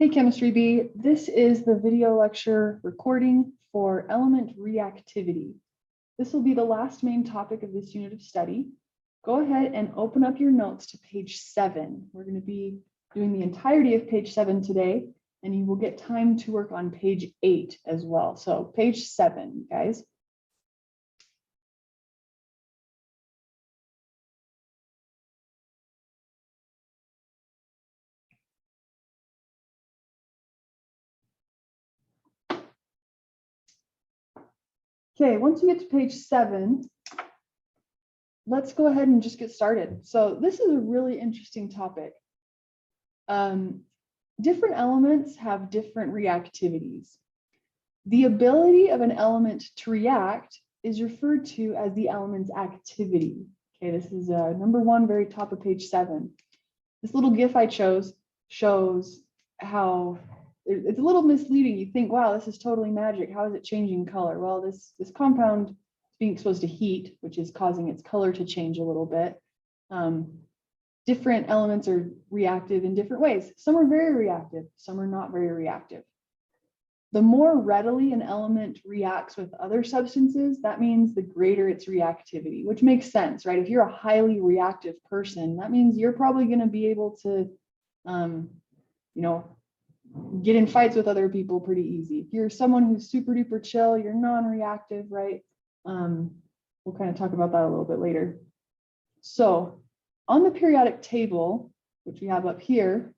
Hey Chemistry B, this is the video lecture recording for element reactivity. This will be the last main topic of this unit of study. Go ahead and open up your notes to page 7. We're going to be doing the entirety of page 7 today, and you will get time to work on page 8 as well. So page 7, guys. Okay, once you get to page 7, let's go ahead and just get started. So this is a really interesting topic. Different elements have different reactivities. The ability of an element to react is referred to as the element's activity. Okay, this is number 1, very top of page 7. This little GIF I chose shows how it's a little misleading. You think, wow, this is totally magic. How is it changing color? Well, this compound is being exposed to heat, which is causing its color to change a little bit. Different elements are reactive in different ways. Some are very reactive, some are not very reactive. The more readily an element reacts with other substances, that means the greater its reactivity, which makes sense, right? If you're a highly reactive person, that means you're probably going to be able to, get in fights with other people pretty easy. If you're someone who's super duper chill, you're non-reactive, right? We'll kind of talk about that a little bit later. So on the periodic table, which we have up here,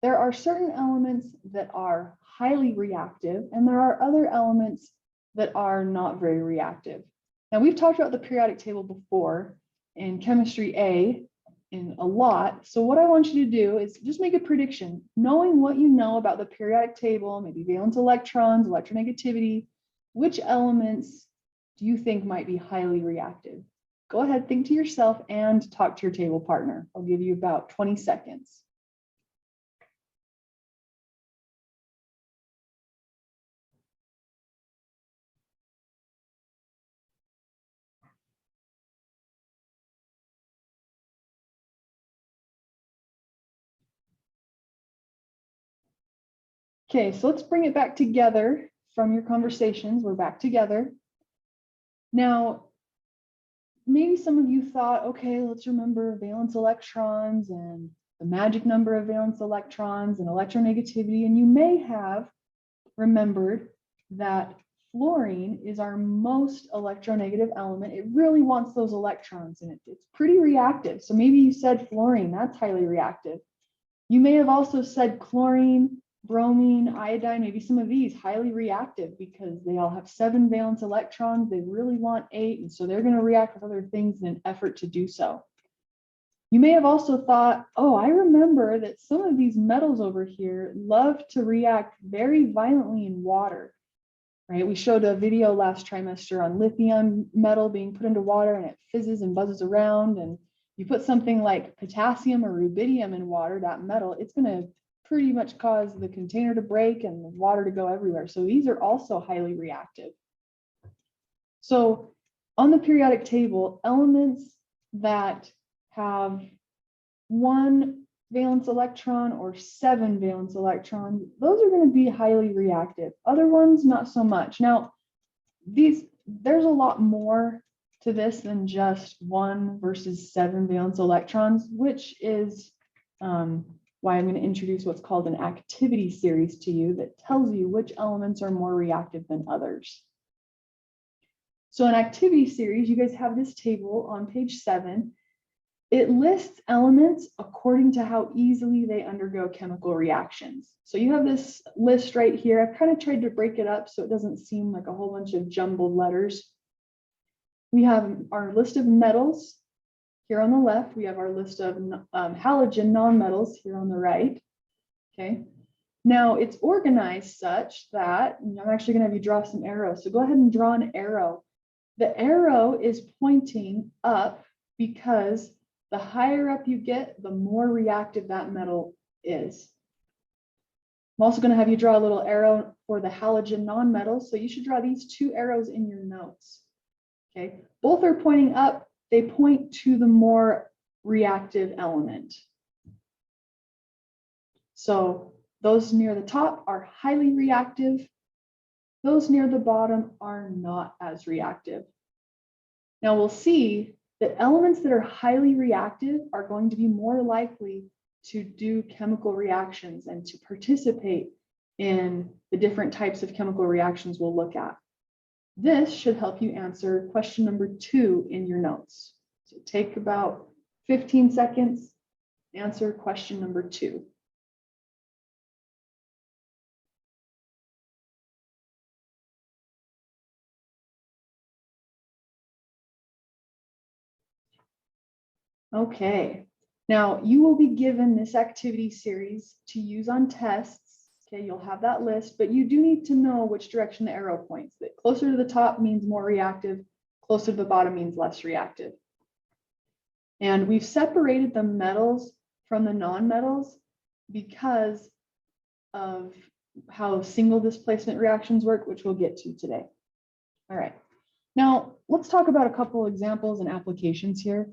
there are certain elements that are highly reactive, and there are other elements that are not very reactive. Now, we've talked about the periodic table before in Chemistry A in a lot. So what I want you to do is just make a prediction, knowing what you know about the periodic table, maybe valence electrons, electronegativity, which elements do you think might be highly reactive? Go ahead, think to yourself and talk to your table partner. I'll give you about 20 seconds. Okay, so let's bring it back together from your conversations. We're back together. Now, maybe some of you thought, okay, let's remember valence electrons and the magic number of valence electrons and electronegativity. And you may have remembered that fluorine is our most electronegative element. It really wants those electrons, and it's pretty reactive. So maybe you said fluorine, that's highly reactive. You may have also said chlorine, bromine, iodine, maybe some of these highly reactive because they all have 7 valence electrons. They really want 8, and so they're going to react with other things in an effort to do so. You may have also thought, oh, I remember that some of these metals over here love to react very violently in water, right? We showed a video last trimester on lithium metal being put into water and it fizzes and buzzes around. And you put something like potassium or rubidium in water, that metal, it's going to pretty much cause the container to break and the water to go everywhere. So these are also highly reactive. So on the periodic table, elements that have 1 valence electron or 7 valence electrons, those are going to be highly reactive. Other ones, not so much. Now, there's a lot more to this than just 1 versus 7 valence electrons, which is why I'm going to introduce what's called an activity series to you that tells you which elements are more reactive than others. So an activity series, you guys have this table on page 7. It lists elements according to how easily they undergo chemical reactions. So you have this list right here. I've kind of tried to break it up so it doesn't seem like a whole bunch of jumbled letters. We have our list of metals here on the left. We have our list of halogen nonmetals here on the right. Okay. Now it's organized such that I'm actually going to have you draw some arrows. So go ahead and draw an arrow. The arrow is pointing up because the higher up you get, the more reactive that metal is. I'm also going to have you draw a little arrow for the halogen nonmetals. So you should draw these 2 arrows in your notes. Okay, both are pointing up. They point to the more reactive element. So Those near the top are highly reactive. Those near the bottom are not as reactive. Now we'll see that elements that are highly reactive are going to be more likely to do chemical reactions and to participate in the different types of chemical reactions we'll look at. This should help you answer question number 2 in your notes. So take about 15 seconds, answer question number 2. Okay, now you will be given this activity series to use on tests. Okay, you'll have that list, but you do need to know which direction the arrow points. That closer to the top means more reactive, closer to the bottom means less reactive. And we've separated the metals from the non-metals because of how single displacement reactions work, which we'll get to today. All right, now let's talk about a couple examples and applications here.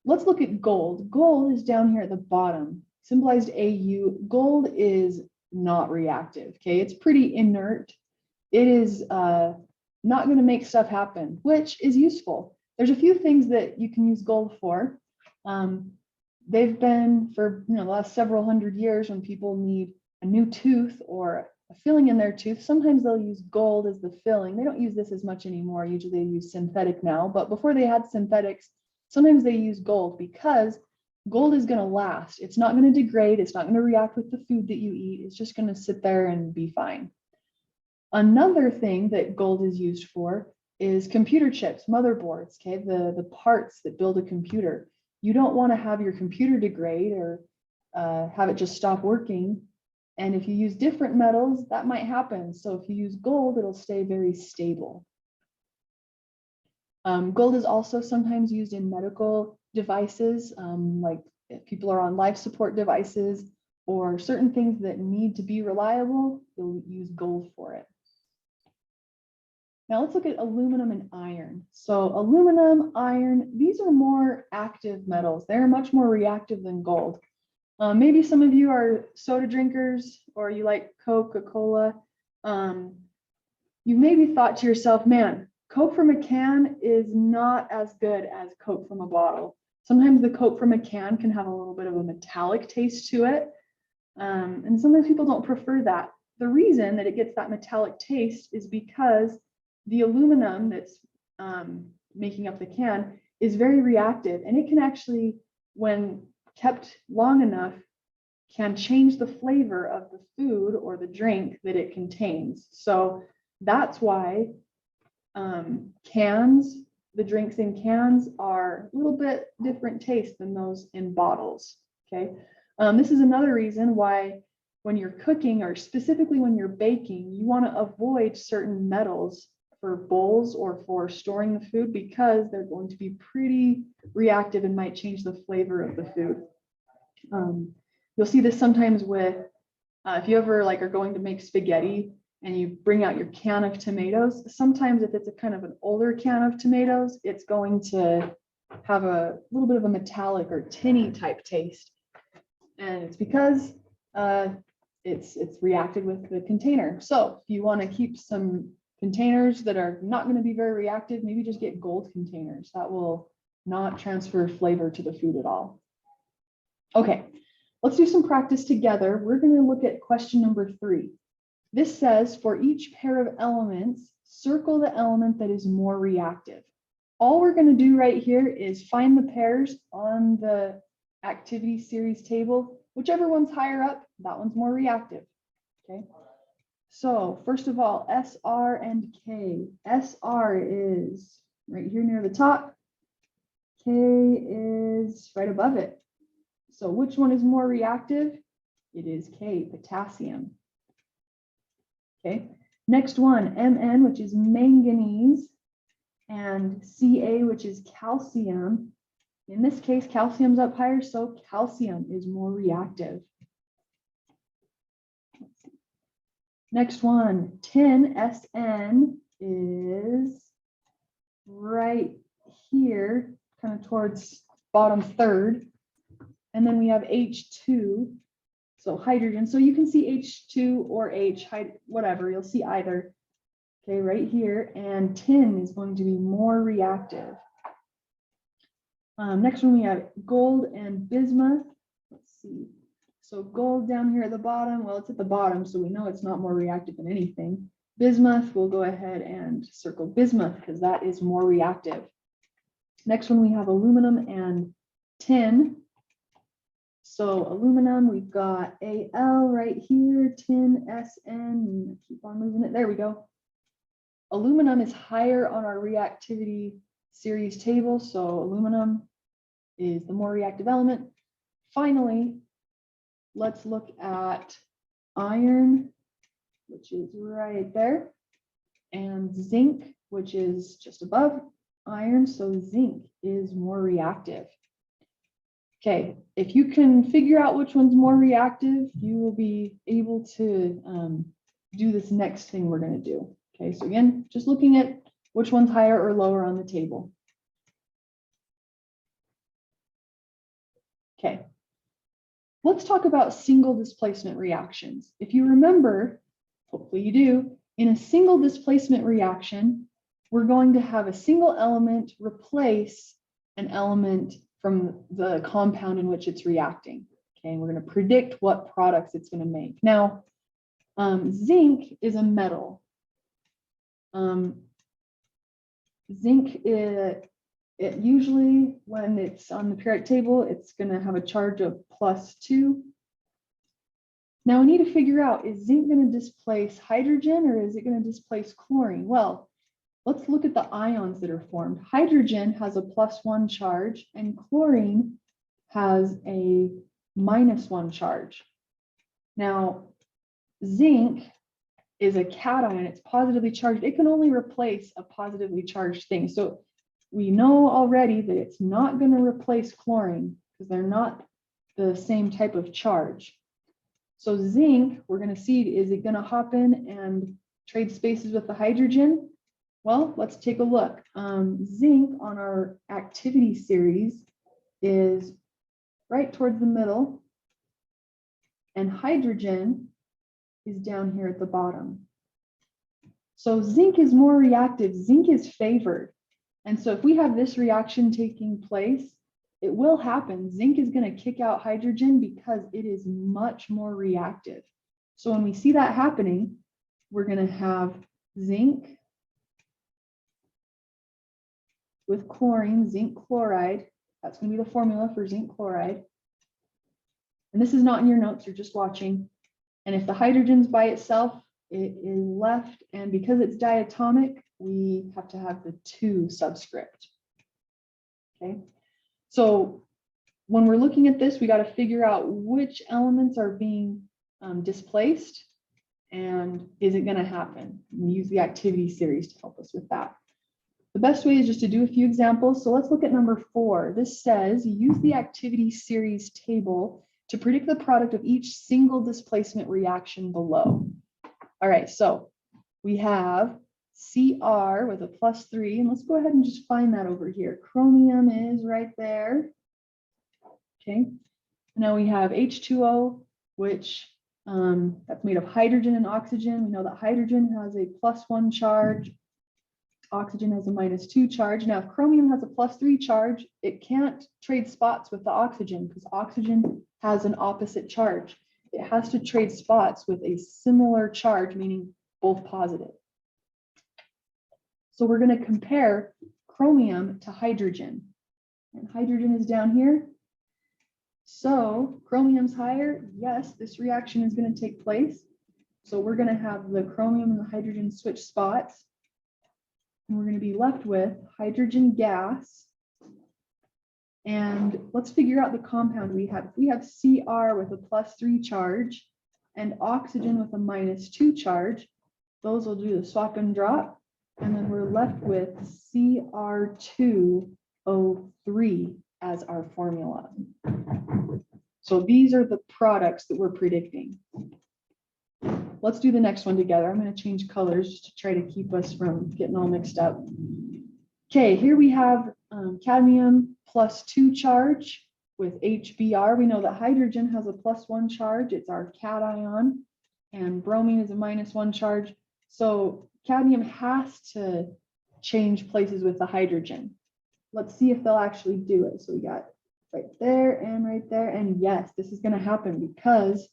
Let's look at gold. Gold is down here at the bottom, symbolized AU. Gold is not reactive, okay? It's pretty inert. It is not going to make stuff happen, which is useful. There's a few things that you can use gold for. They've been for the last several hundred years when people need a new tooth or a filling in their tooth. Sometimes they'll use gold as the filling. They don't use this as much anymore. Usually they use synthetic now, but before they had synthetics, sometimes they use gold because gold is going to last. It's not going to degrade. It's not going to react with the food that you eat. It's just going to sit there and be fine. Another thing that gold is used for is computer chips, motherboards, okay, the parts that build a computer. You don't want to have your computer degrade or have it just stop working. And if you use different metals, that might happen. So if you use gold, it'll stay very stable. Gold is also sometimes used in medical devices, like if people are on life support devices or certain things that need to be reliable, you'll use gold for it. Now let's look at aluminum and iron. So aluminum, iron, these are more active metals. They're much more reactive than gold. Maybe some of you are soda drinkers or you like Coca-Cola. You maybe thought to yourself, man, Coke from a can is not as good as Coke from a bottle. Sometimes the Coke from a can can have a little bit of a metallic taste to it. And sometimes people don't prefer that. The reason that it gets that metallic taste is because the aluminum that's making up the can is very reactive, and it can actually, when kept long enough, can change the flavor of the food or the drink that it contains. So that's why cans, the drinks in cans are a little bit different taste than those in bottles, okay? This is another reason why when you're cooking or specifically when you're baking, you want to avoid certain metals for bowls or for storing the food because they're going to be pretty reactive and might change the flavor of the food. You'll see this sometimes with, if you ever are going to make spaghetti and you bring out your can of tomatoes, sometimes if it's a kind of an older can of tomatoes, it's going to have a little bit of a metallic or tinny type taste. And it's because it's reacted with the container. So if you want to keep some containers that are not going to be very reactive, maybe just get gold containers. That will not transfer flavor to the food at all. Okay, let's do some practice together. We're going to look at question number 3. This says, for each pair of elements, circle the element that is more reactive. All we're going to do right here is find the pairs on the activity series table. Whichever one's higher up, that one's more reactive. Okay. So first of all, SR and K. SR is right here near the top. K is right above it. So which one is more reactive? It is K, potassium. Okay, next one, Mn, which is manganese, and Ca, which is calcium. In this case, calcium's up higher, so calcium is more reactive. Next one, tin, Sn, is right here, kind of towards bottom third. And then we have H2. So So hydrogen, so you can see H2 or H, whatever, you'll see either. Okay, right here, and tin is going to be more reactive. Next one we have gold and bismuth. Let's see. So gold down here at the bottom, well, it's at the bottom, so we know it's not more reactive than anything. Bismuth, we'll go ahead and circle bismuth because that is more reactive. Next one we have aluminum and tin. So aluminum, we've got Al right here, tin, SN, keep on moving it, there we go. Aluminum is higher on our reactivity series table, so aluminum is the more reactive element. Finally, let's look at iron, which is right there, and zinc, which is just above iron, so zinc is more reactive. Okay, if you can figure out which one's more reactive, you will be able to do this next thing we're going to do. Okay, so again, just looking at which one's higher or lower on the table. Okay, let's talk about single displacement reactions. If you remember, hopefully you do, in a single displacement reaction, we're going to have a single element replace an element from the compound in which it's reacting. Okay, we're going to predict what products it's going to make. Now, zinc is a metal. Zinc, it usually, when it's on the periodic table, it's going to have a charge of +2. Now we need to figure out, is zinc going to displace hydrogen or is it going to displace chlorine? Well, let's look at the ions that are formed. Hydrogen has a +1 charge and chlorine has a -1 charge. Now, zinc is a cation, it's positively charged. It can only replace a positively charged thing. So we know already that it's not going to replace chlorine because they're not the same type of charge. So zinc, we're going to see, is it going to hop in and trade spaces with the hydrogen? Well, let's take a look. Zinc on our activity series is right towards the middle, and hydrogen is down here at the bottom. So zinc is more reactive. Zinc is favored. And so if we have this reaction taking place, it will happen. Zinc is going to kick out hydrogen because it is much more reactive. So when we see that happening, we're going to have zinc with chlorine, zinc chloride. That's going to be the formula for zinc chloride. And this is not in your notes, you're just watching. And if the hydrogen's by itself, it is left. And because it's diatomic, we have to have the 2 subscript. Okay. So when we're looking at this, we got to figure out which elements are being displaced and is it going to happen? We use the activity series to help us with that. The best way is just to do a few examples. So let's look at number 4. This says use the activity series table to predict the product of each single displacement reaction below. All right, so we have Cr with a +3, and let's go ahead and just find that over here. Chromium is right there. Okay, now we have H2O, which that's made of hydrogen and oxygen. We know that hydrogen has a +1 charge. Oxygen has a -2 charge. Now, if chromium has a +3 charge, it can't trade spots with the oxygen because oxygen has an opposite charge. It has to trade spots with a similar charge, meaning both positive. So we're going to compare chromium to hydrogen. And hydrogen is down here. So chromium's higher. Yes, this reaction is going to take place. So we're going to have the chromium and the hydrogen switch spots. And we're going to be left with hydrogen gas. And let's figure out the compound we have. If we have Cr with a +3 charge and oxygen with a -2 charge, those will do the swap and drop. And then we're left with Cr2O3 as our formula. So these are the products that we're predicting. Let's do the next one together. I'm going to change colors just to try to keep us from getting all mixed up. Okay, here we have cadmium +2 charge with HBr, we know that hydrogen has a +1 charge. It's our cation, and bromine is a -1 charge. So cadmium has to change places with the hydrogen. Let's see if they'll actually do it. So we got right there and right there. And yes, this is going to happen because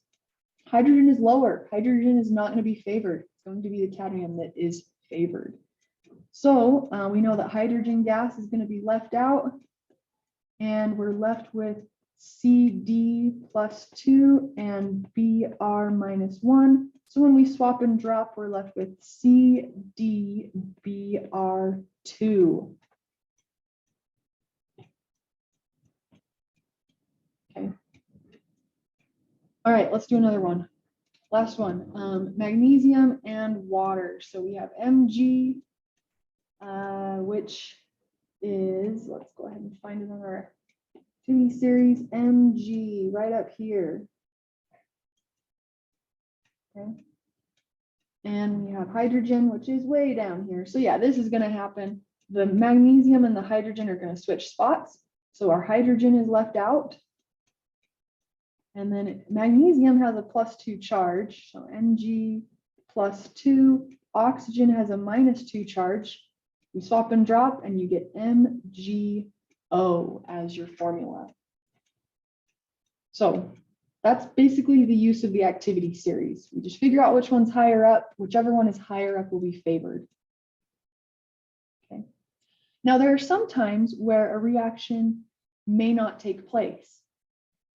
hydrogen is lower. Hydrogen is not going to be favored. It's going to be the cadmium that is favored. So we know that hydrogen gas is going to be left out. And we're left with CD +2 and BR -1. So when we swap and drop, we're left with CDBR2. Okay. All right, let's do another one. Last one, magnesium and water. So we have Mg, which is, let's go ahead and find it on our activity series, Mg, right up here. Okay. And we have hydrogen, which is way down here. So yeah, this is going to happen. The magnesium and the hydrogen are going to switch spots. So our hydrogen is left out. And then magnesium has a +2 charge. So Mg +2. Oxygen has a -2 charge. You swap and drop and you get MgO as your formula. So that's basically the use of the activity series. We just figure out which one's higher up. Whichever one is higher up will be favored. Okay. Now there are some times where a reaction may not take place.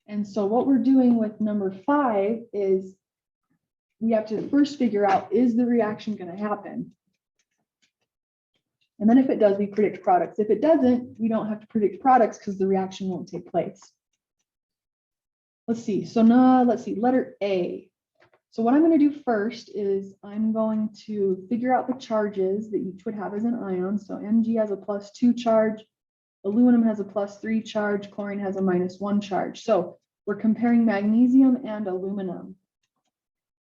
And so what we're doing with number 5 is we have to first figure out, is the reaction going to happen? And then if it does, we predict products. If it doesn't, we don't have to predict products because the reaction won't take place. Let's see. So now let's see, letter A. So what I'm going to do first is I'm going to figure out the charges that each would have as an ion. So Mg has a +2 charge, aluminum has a +3 charge, chlorine has a -1 charge. So we're comparing magnesium and aluminum.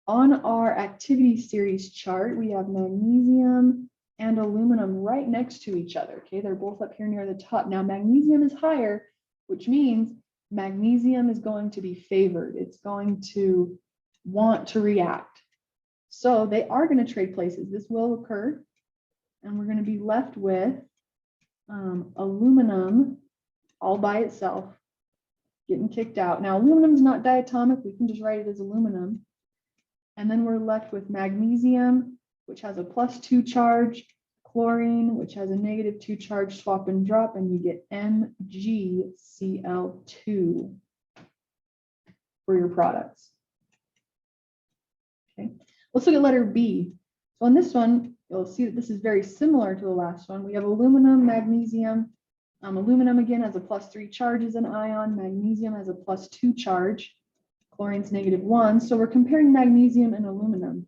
On our activity series chart, we have magnesium and aluminum right next to each other. Okay, they're both up here near the top. Now magnesium is higher, which means magnesium is going to be favored. It's going to want to react. So they are going to trade places. This will occur. And we're going to be left with aluminum all by itself, getting kicked out. Now aluminum is not diatomic. We can just write it as aluminum. And then we're left with magnesium, which has a +2 charge, chlorine, which has a -2 charge, swap and drop, and you get MgCl2 for your products. Okay, let's look at letter B. So on this one, you'll see that this is very similar to the last one. We have aluminum, magnesium. Aluminum again has a +3 charge as an ion. Magnesium has a +2 charge. Chlorine's -1. So we're comparing magnesium and aluminum.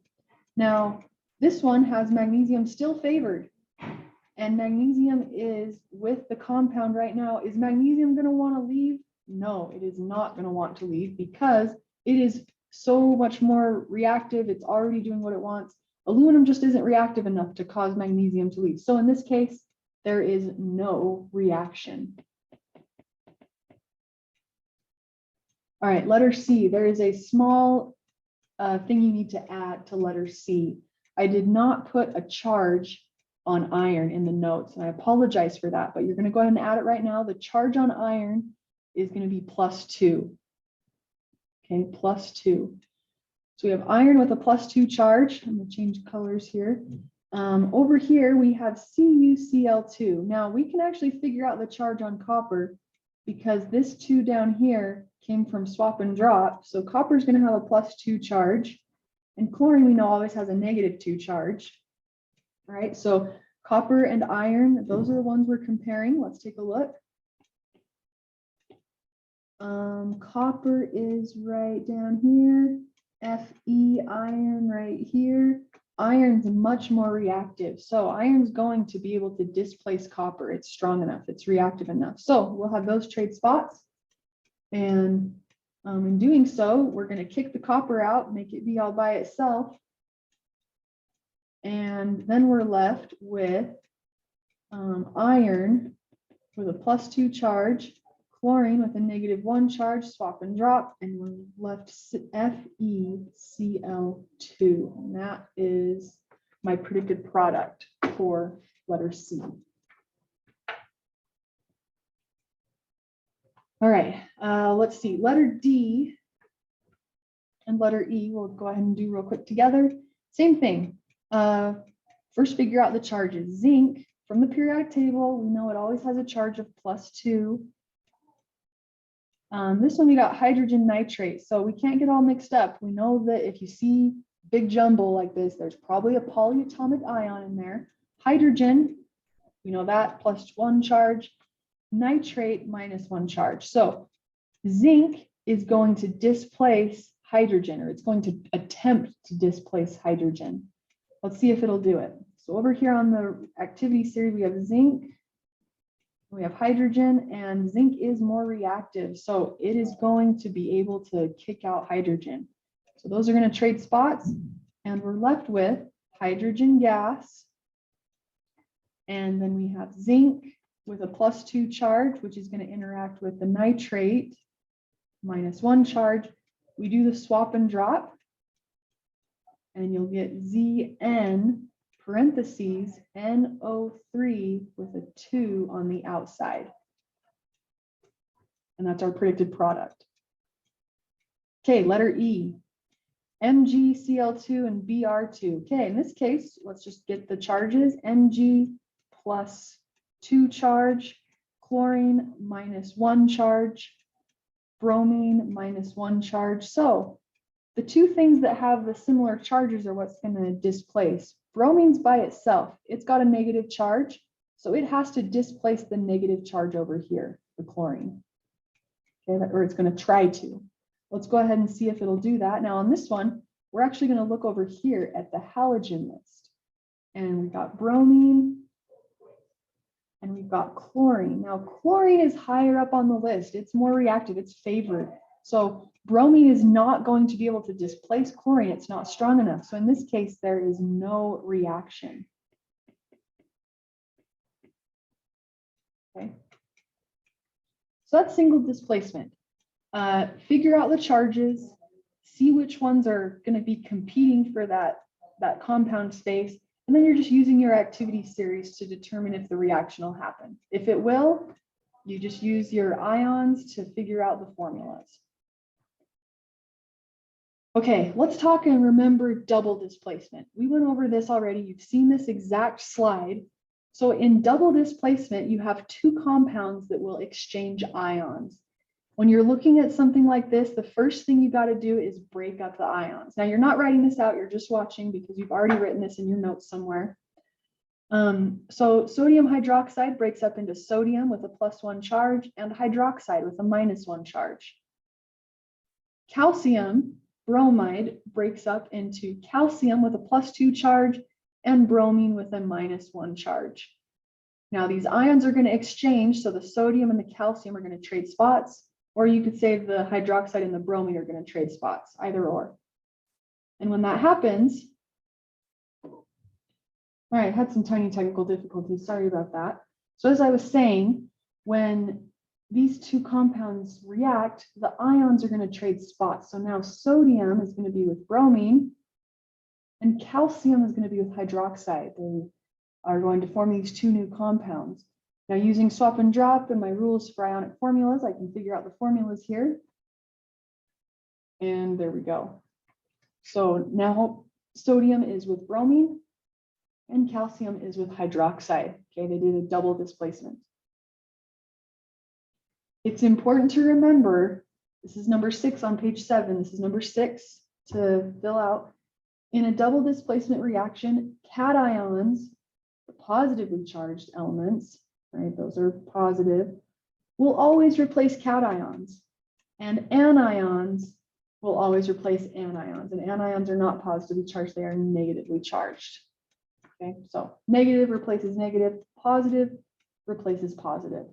Now, this one has magnesium still favored. And magnesium is with the compound right now. Is magnesium going to want to leave? No, it is not going to want to leave because it is so much more reactive. It's already doing what it wants. Aluminum just isn't reactive enough to cause magnesium to leave. So in this case, there is no reaction. All right, letter C. There is a small thing you need to add to letter C. I did not put a charge on iron in the notes, and I apologize for that, but you're going to go ahead and add it right now. The charge on iron is going to be +2. Okay, +2. So we have iron with a +2 charge. I'm going to change colors here. Over here, we have CuCl2. Now, we can actually figure out the charge on copper because this 2 down here came from swap and drop. So copper is going to have a +2 charge. And chlorine, we know, always has a -2 charge. All right, so copper and iron, those are the ones we're comparing. Let's take a look. Copper is right down here. Fe, iron right here. Iron's much more reactive. So iron's going to be able to displace copper. It's strong enough. It's reactive enough. So we'll have those trade spots. And in doing so, we're going to kick the copper out, make it be all by itself. And then we're left with iron with a +2 charge, chlorine with a -1 charge, swap and drop, and we're left FeCl2. And that is my predicted product for letter C. All right, let's see, letter D and letter E, we'll go ahead and do real quick together. Same thing. First, figure out the charges. Zinc, from the periodic table, we know it always has a charge of +2. This one we got hydrogen nitrate, so we can't get all mixed up. We know that if you see big jumble like this, there's probably a polyatomic ion in there. Hydrogen, you know that, +1 charge. Nitrate, -1 charge. So zinc is going to displace hydrogen, or it's going to attempt to displace hydrogen. Let's see if it'll do it. So over here on the activity series, we have zinc, we have hydrogen, and zinc is more reactive. So it is going to be able to kick out hydrogen. So those are going to trade spots, and we're left with hydrogen gas. And then we have zinc with a +2 charge, which is going to interact with the nitrate, -1 charge. We do the swap and drop, and you'll get Zn parentheses NO3 with a 2 on the outside. And that's our predicted product. Okay, letter E, MgCl2 and Br2. Okay, in this case, let's just get the charges. Mg +2 charge, chlorine -1 charge, bromine -1 charge. So the two things that have the similar charges are what's going to displace. Bromine's by itself, it's got a negative charge, so it has to displace the negative charge over here, the chlorine. Okay, or it's going to try to. Let's go ahead and see if it'll do that. Now on this one, we're actually going to look over here at the halogen list. And we've got bromine, and we've got chlorine. Now, chlorine is higher up on the list. It's more reactive, it's favored. So bromine is not going to be able to displace chlorine. It's not strong enough. So in this case, there is no reaction. Okay. So that's single displacement. Figure out the charges, see which ones are going to be competing for that compound space. And then you're just using your activity series to determine if the reaction will happen. If it will, you just use your ions to figure out the formulas. Okay, let's talk and remember double displacement. We went over this already. You've seen this exact slide. So in double displacement, you have two compounds that will exchange ions. When you're looking at something like this, the first thing you got to do is break up the ions. Now, you're not writing this out, you're just watching because you've already written this in your notes somewhere. So sodium hydroxide breaks up into sodium with a +1 charge and hydroxide with a -1 charge. Calcium bromide breaks up into calcium with a +2 charge and bromine with a -1 charge. Now, these ions are going to exchange, so the sodium and the calcium are going to trade spots. Or you could say the hydroxide and the bromine are going to trade spots, either or. And when that happens, all right, I had some tiny technical difficulties, sorry about that. So as I was saying, when these two compounds react, the ions are going to trade spots. So now sodium is going to be with bromine, and calcium is going to be with hydroxide. They are going to form these two new compounds. Now, using swap and drop and my rules for ionic formulas, I can figure out the formulas here. And there we go. So now sodium is with bromine and calcium is with hydroxide. Okay, they did a double displacement. It's important to remember, this is number 6 on page 7. This is number 6 to fill out. In a double displacement reaction, cations, the positively charged elements, right, those are positive, will always replace cations, and anions will always replace anions, and anions are not positively charged, they are negatively charged. Okay, so negative replaces negative, positive replaces positive.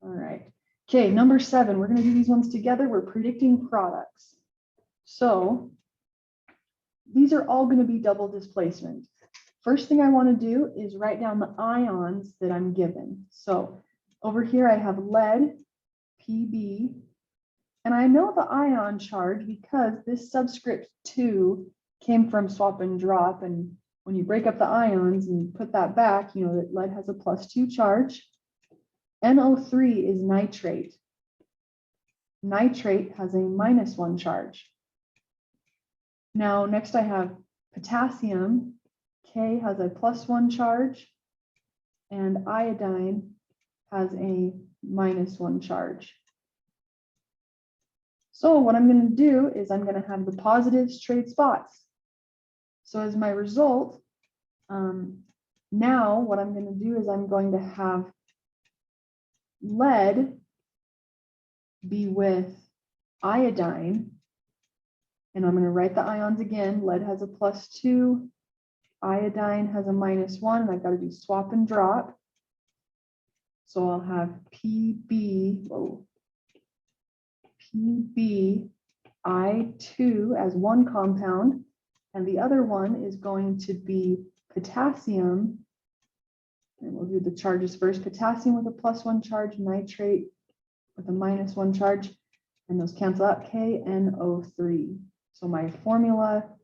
All right, okay, number 7, we're going to do these ones together. We're predicting products. So these are all going to be double displacement. First thing I want to do is write down the ions that I'm given. So Over here, I have lead, Pb, and I know the ion charge because this subscript 2 came from swap and drop, and when you break up the ions and put that back, you know that lead has a +2 charge. NO3 is nitrate. Nitrate has a -1 charge. Now, next I have potassium. K has a +1 charge, and iodine has a -1 charge. So what I'm going to do is I'm going to have the positives trade spots. So as my result, now what I'm going to do is I'm going to have lead be with iodine, and I'm going to write the ions again. Lead has a +2, iodine has a -1, and I've got to do swap and drop. So I'll have Pb, Pbi2 as one compound, and the other one is going to be potassium. And we'll do the charges first. Potassium with a +1 charge, nitrate with a -1 charge, and those cancel out, KNO3. So my formula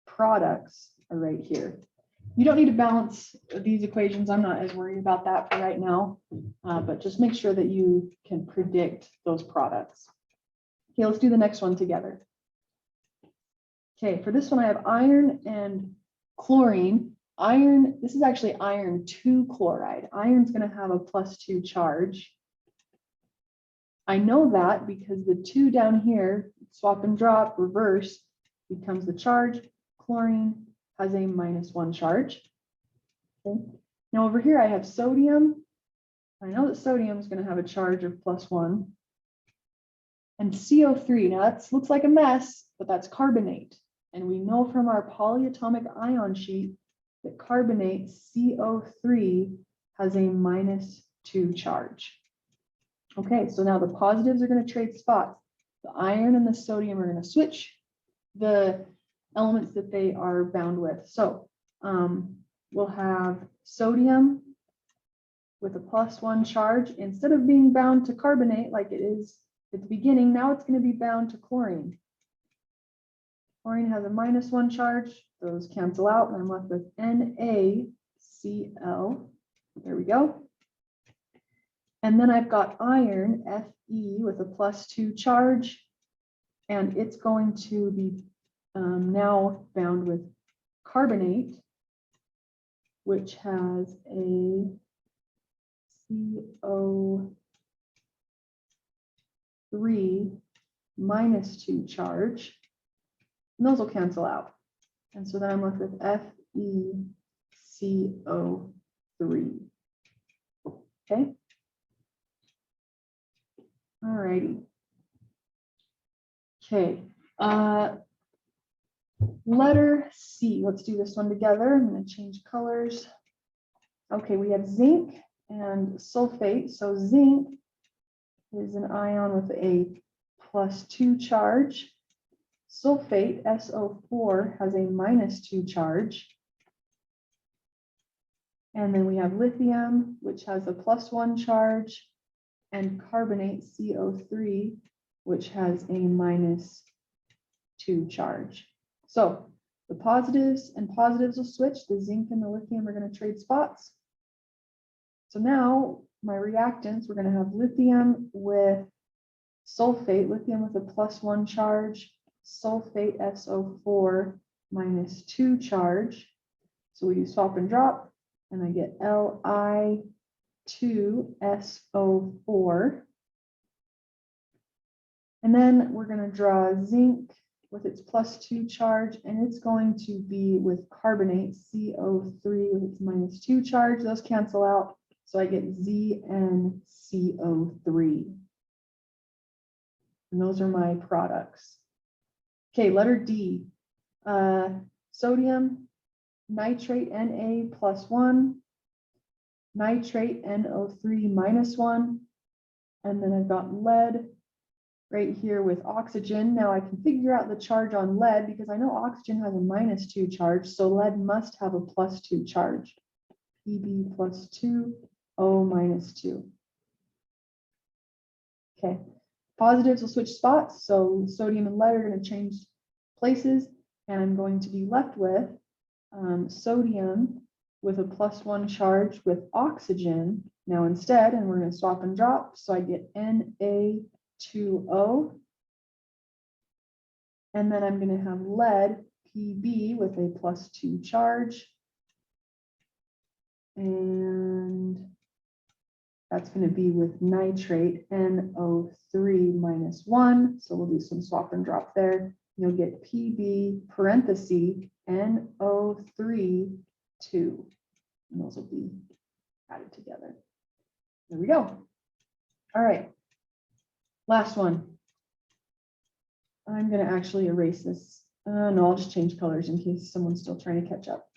products are right here. You don't need to balance these equations. I'm not as worried about that for right now, but just make sure that you can predict those products. Okay, let's do the next one together. Okay, for this one, I have iron and chlorine. Iron, this is actually iron 2 chloride. Iron's going to have a +2 charge. I know that because the 2 down here, swap and drop, reverse, becomes the charge. Chlorine has a -1 charge. Okay. Now over here, I have sodium. I know that sodium is going to have a charge of +1. And CO3, now that looks like a mess, but that's carbonate. And we know from our polyatomic ion sheet that carbonate, CO3, has a -2 charge. Okay, so now the positives are going to trade spots. The iron and the sodium are going to switch the elements that they are bound with. So we'll have sodium with a +1 charge. Instead of being bound to carbonate like it is at the beginning, now it's going to be bound to chlorine. Chlorine has a -1 charge. Those cancel out, and I'm left with NaCl. There we go. And then I've got iron, Fe, with a +2 charge, and it's going to be now bound with carbonate, which has a CO3 -2 charge. And those will cancel out. And so then I'm left with FeCO3. Okay. All righty. Okay. Letter C. Let's do this one together. I'm going to change colors. Okay, we have zinc and sulfate. So zinc is an ion with a +2 charge. Sulfate, SO4, has a -2 charge. And then we have lithium, which has a +1 charge, and carbonate, CO3, which has a -2 charge. So the positives and positives will switch. The zinc and the lithium are going to trade spots. So now my reactants, we're going to have lithium with sulfate, lithium with a +1 charge, sulfate, SO4, -2 charge. So we do swap and drop, and I get Li2SO4. And then we're going to draw zinc with its +2 charge, and it's going to be with carbonate, CO3, with its -2 charge. Those cancel out, so I get ZnCO3. And those are my products. Okay, letter D. Sodium, nitrate, Na +1, nitrate, NO3 -1, and then I've got lead right here with oxygen. Now I can figure out the charge on lead because I know oxygen has a -2 charge, so lead must have a +2 charge. Pb +2, O -2. Okay, positives will switch spots. So sodium and lead are going to change places, and I'm going to be left with sodium with a +1 charge with oxygen. Now instead, and we're going to swap and drop. So I get Na2O. And then I'm going to have lead, Pb, with a +2 charge. And that's going to be with nitrate, NO3 -1. So we'll do some swap and drop there. You'll get Pb parenthesis NO3 2. And those will be added together. There we go. All right. Last one. I'm going to actually erase this. No, I'll just change colors in case someone's still trying to catch up.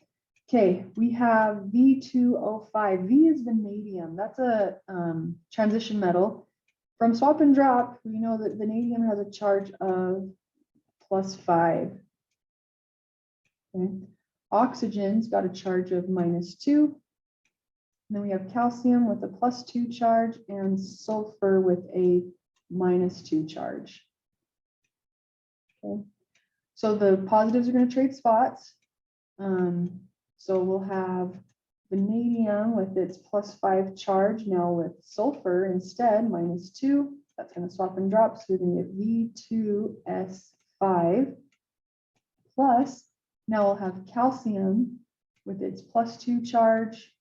Okay, we have V2O5. V is vanadium. That's a transition metal. From swap and drop, we know that vanadium has a charge of +5. Okay. Oxygen's got a charge of -2. And then we have calcium with a +2 charge and sulfur with a -2 charge. Okay. So the positives are going to trade spots. So we'll have vanadium with its +5 charge now with sulfur instead -2. That's going to swap and drop. So we're going to get V2S5 plus. Now we'll have calcium with its +2 charge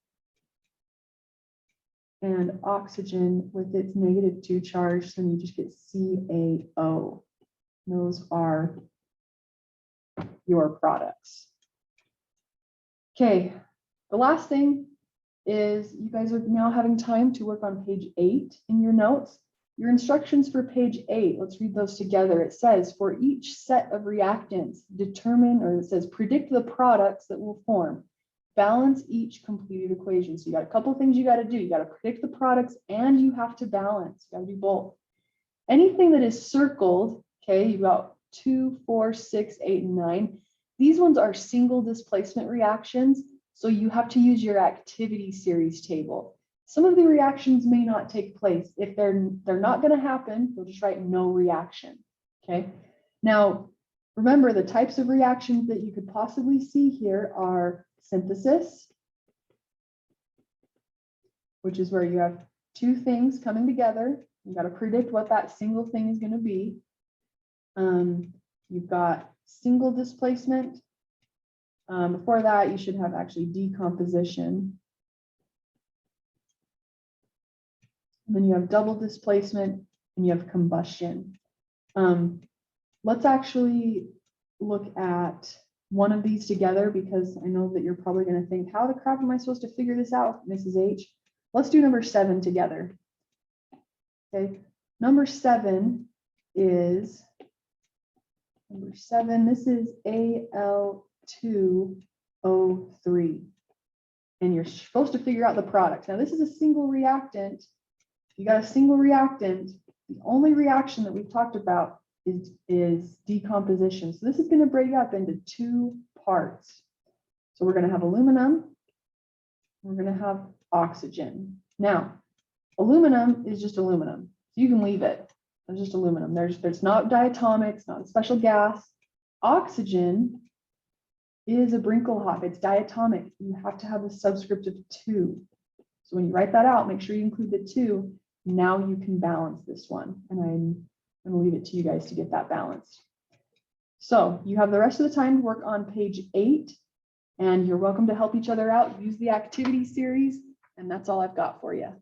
and oxygen with its -2 charge. So you just get CaO. Those are your products. Okay, the last thing is you guys are now having time to work on page 8 in your notes. Your instructions for page 8, let's read those together. It says, for each set of reactants, determine, or it says, predict the products that will form. Balance each completed equation. So you got a couple of things you got to do. You got to predict the products and you have to balance. You got to do both. Anything that is circled, okay, you got 2, 4, 6, 8, and 9. These ones are single displacement reactions, so you have to use your activity series table. Some of the reactions may not take place. If they're not going to happen, you'll just write no reaction. Okay. Now, remember the types of reactions that you could possibly see here are synthesis, which is where you have two things coming together. You got to predict what that single thing is going to be. You've got single displacement. Before that, you should have actually decomposition. And then you have double displacement and you have combustion. Let's actually look at one of these together because I know that you're probably going to think, how the crap am I supposed to figure this out, Mrs. H? Let's do number 7 together. Okay, number 7 is this is Al2O3. And you're supposed to figure out the product. Now, this is a single reactant. You got a single reactant. The only reaction that we've talked about is decomposition. So this is going to break up into 2 parts. So we're going to have aluminum. We're going to have oxygen. Now, aluminum is just aluminum. So you can leave it. It's just aluminum. There's not diatomic, it's not a special gas. Oxygen is a Brinkelhoff. It's diatomic. You have to have a subscript of 2. So when you write that out, make sure you include the 2. Now you can balance this one. And I'm going to leave it to you guys to get that balanced. So you have the rest of the time to work on page 8. And you're welcome to help each other out. Use the activity series. And that's all I've got for you.